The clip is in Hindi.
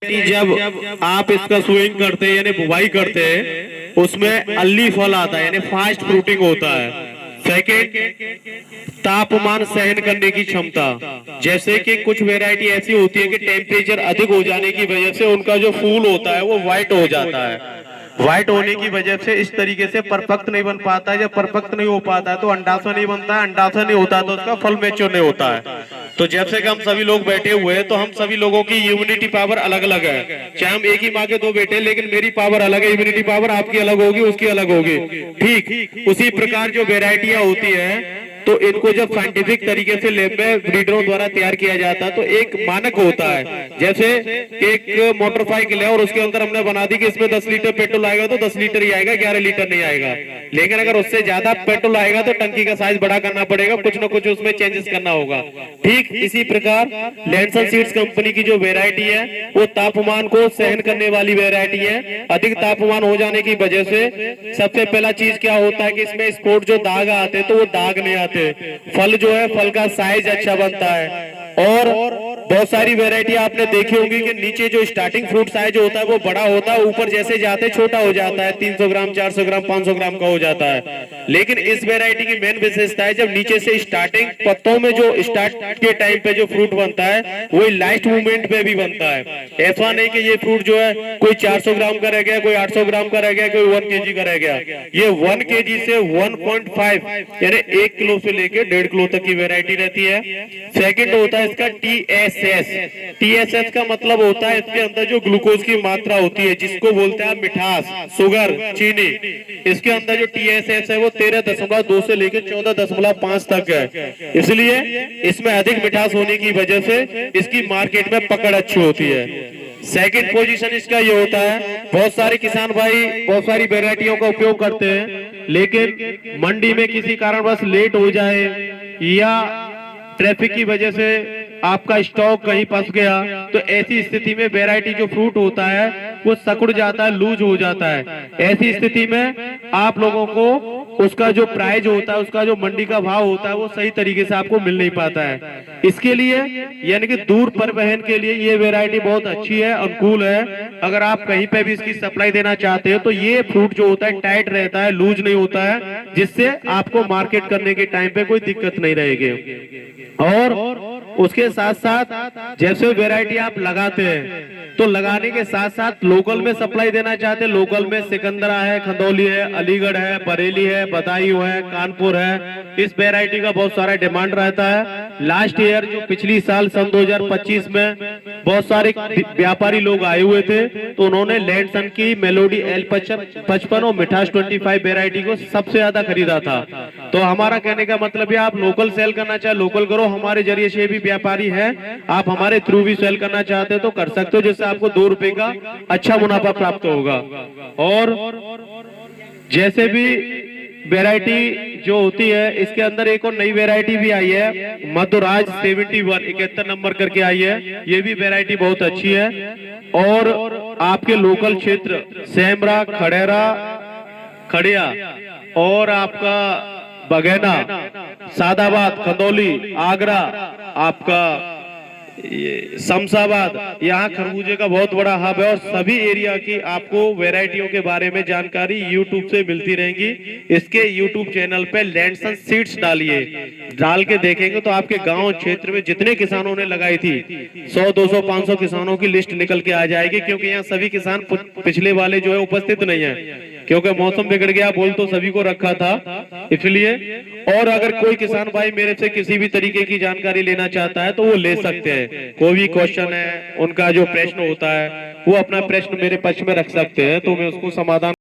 जब आप इसका स्विंग करते हैं यानी बुवाई करते हैं उसमें अल्ली फल आता है यानी फास्ट फ्रूटिंग होता है। सेकेंड, तापमान सहन करने की क्षमता। जैसे कि कुछ वैरायटी ऐसी होती है कि टेम्परेचर अधिक हो जाने की वजह से उनका जो फूल होता है वो व्हाइट हो जाता है। व्हाइट होने की वजह से इस तरीके से परफेक्ट नहीं बन पाता है। जब परफेक्ट नहीं हो पाता है तो अंडाशय नहीं बनता है, अंडाशय नहीं होता तो उसका फल मैच्योर नहीं होता है। तो जैसे कि हम सभी लोग बैठे हुए हैं तो हम सभी लोगों की इम्यूनिटी पावर अलग अलग है। चाहे हम एक ही माँ के दो बेटे, लेकिन मेरी पावर अलग है, इम्यूनिटी पावर आपकी अलग होगी, उसकी अलग होगी। ठीक उसी प्रकार जो वेराइटियां होती है तो इनको जब साइंटिफिक तरीके से लैब में ब्रीडरों द्वारा तैयार किया जाता है तो एक मानक होता है। जैसे एक मोटरसाइकिल है और उसके अंदर हमने बना दी कि इसमें 10 लीटर पेट्रोल आएगा तो 10 लीटर ही आएगा, 11 लीटर नहीं आएगा। लेकिन अगर उससे ज्यादा पेट्रोल आएगा तो टंकी का साइज बड़ा करना पड़ेगा, कुछ ना कुछ उसमें चेंजेस करना होगा। ठीक इसी प्रकार लैंडसन सीड्स कंपनी की जो वेरायटी है वो तापमान को सहन करने वाली वेरायटी है। अधिक तापमान हो जाने की वजह से सबसे पहला चीज क्या होता है कि इसमें स्पॉट जो दाग आते हैं तो वो दाग नहीं आते, फल जो है फल का साइज अच्छा बनता है। और बहुत सारी वेरायटी आपने देखी होंगी कि नीचे जो स्टार्टिंग फ्रूट साइज होता है वो बड़ा होता है, ऊपर जैसे जाते छोटा हो जाता है, 300 ग्राम 400 ग्राम 500 ग्राम का हो जाता है। लेकिन इस वेरायटी की मेन विशेषता है जब नीचे से स्टार्टिंग पत्तों में जो स्टार्ट के टाइम पे जो फ्रूट बनता है वही लास्ट मूवमेंट पे भी बनता है। ऐसा नहीं कि ये फ्रूट जो है कोई 400 ग्राम का रह गया, कोई 800 ग्राम का रह गया, कोई 1 केजी का रह गया। ये 1 केजी से 1.5 यानी 1 किलो से लेकर 1.5 किलो तक की वेरायटी रहती है। सेकंड होता है इसका TSS। TSS का मतलब होता है इसके अंदर जो ग्लूकोज की मात्रा होती है जिसको बोलते हैं मिठास, शुगर, चीनी। इसके अंदर जो TSS है वो 13.2 से लेकर 14.5 तक है। इसलिए इसमें अधिक मिठास होने की वजह से इसकी मार्केट में पकड़ अच्छी होती है। सेकंड पोजीशन इसका ये होता है, बहुत सारे किसान भाई बहुत सारी वेराइटियों का उपयोग करते हैं, लेकिन मंडी में किसी कारणवश लेट हो जाए या ट्रैफिक की वजह से आपका स्टॉक कहीं फंस गया तो ऐसी स्थिति में वैरायटी जो फ्रूट होता है वो सिकुड़ जाता है, लूज हो जाता है। ऐसी स्थिति में आप लोगों को उसका जो प्राइस होता है, उसका जो मंडी का भाव होता है वो सही तरीके से आपको मिल नहीं पाता है। इसके लिए यानी कि दूर परिवहन के लिए ये वैरायटी बहुत अच्छी है, अनुकूल है। अगर आप कहीं पे भी इसकी सप्लाई देना चाहते हो तो ये फ्रूट जो होता है टाइट रहता है, लूज नहीं होता है, जिससे आपको मार्केट करने के टाइम पे कोई दिक्कत नहीं रहेगी। और उसके साथ साथ जैसे वैरायटी आप लगाते हैं तो लगाने के साथ साथ लोकल में सप्लाई देना चाहते हैं, लोकल में सिकंदरा है, खंदौली है, अलीगढ़ है, बरेली है, बदायूं है, कानपुर है, इस वैरायटी का बहुत सारा डिमांड रहता है। लास्ट ईयर जो पिछली साल सन 2025 में बहुत सारे व्यापारी लोग आए हुए थे तो उन्होंने लैंडसन की मेलोडी L55 और मिठास 25 वैरायटी को सबसे ज्यादा खरीदा था। तो हमारा कहने का मतलब है आप लोकल सेल करना चाहे लोकल करो, हमारे जरिए से भी व्यापारी है, आप हमारे थ्रू भी सेल करना चाहते हो तो कर सकते हो, जिससे आपको 2 रुपए का अच्छा मुनाफा प्राप्त होगा। और जैसे भी वैरायटी जो होती है इसके अंदर एक और नई वैरायटी भी आई है, मधुराज 71 नंबर करके आई है। ये भी वैरायटी बहुत अच्छी है। और आपके लोकल क्षेत्र सेमरा, खड़ेरा, खड़िया और आपका बगैना, सादाबाद, खंदौली, आगरा, आपका ये शमशाबाद, यहाँ खरबूजे का बहुत बड़ा हब है। और सभी एरिया की आपको वैरायटियों के बारे में जानकारी YouTube से मिलती रहेंगी। इसके YouTube चैनल पे लैंडसन सीड्स डालिए, डाल के देखेंगे तो आपके गांव क्षेत्र में जितने किसानों ने लगाई थी 100, 200, 500 किसानों की लिस्ट निकल के आ जाएगी। क्योंकि यहाँ सभी किसान पिछले वाले जो है उपस्थित नहीं है, क्योंकि मौसम बिगड़ गया, बोल तो सभी को रखा था इसलिए। और अगर कोई किसान भाई मेरे से किसी भी तरीके की जानकारी लेना चाहता है तो वो ले सकते हैं। कोई भी क्वेश्चन है, उनका जो प्रश्न होता है वो अपना प्रश्न मेरे पक्ष में रख सकते हैं तो मैं उसको समाधान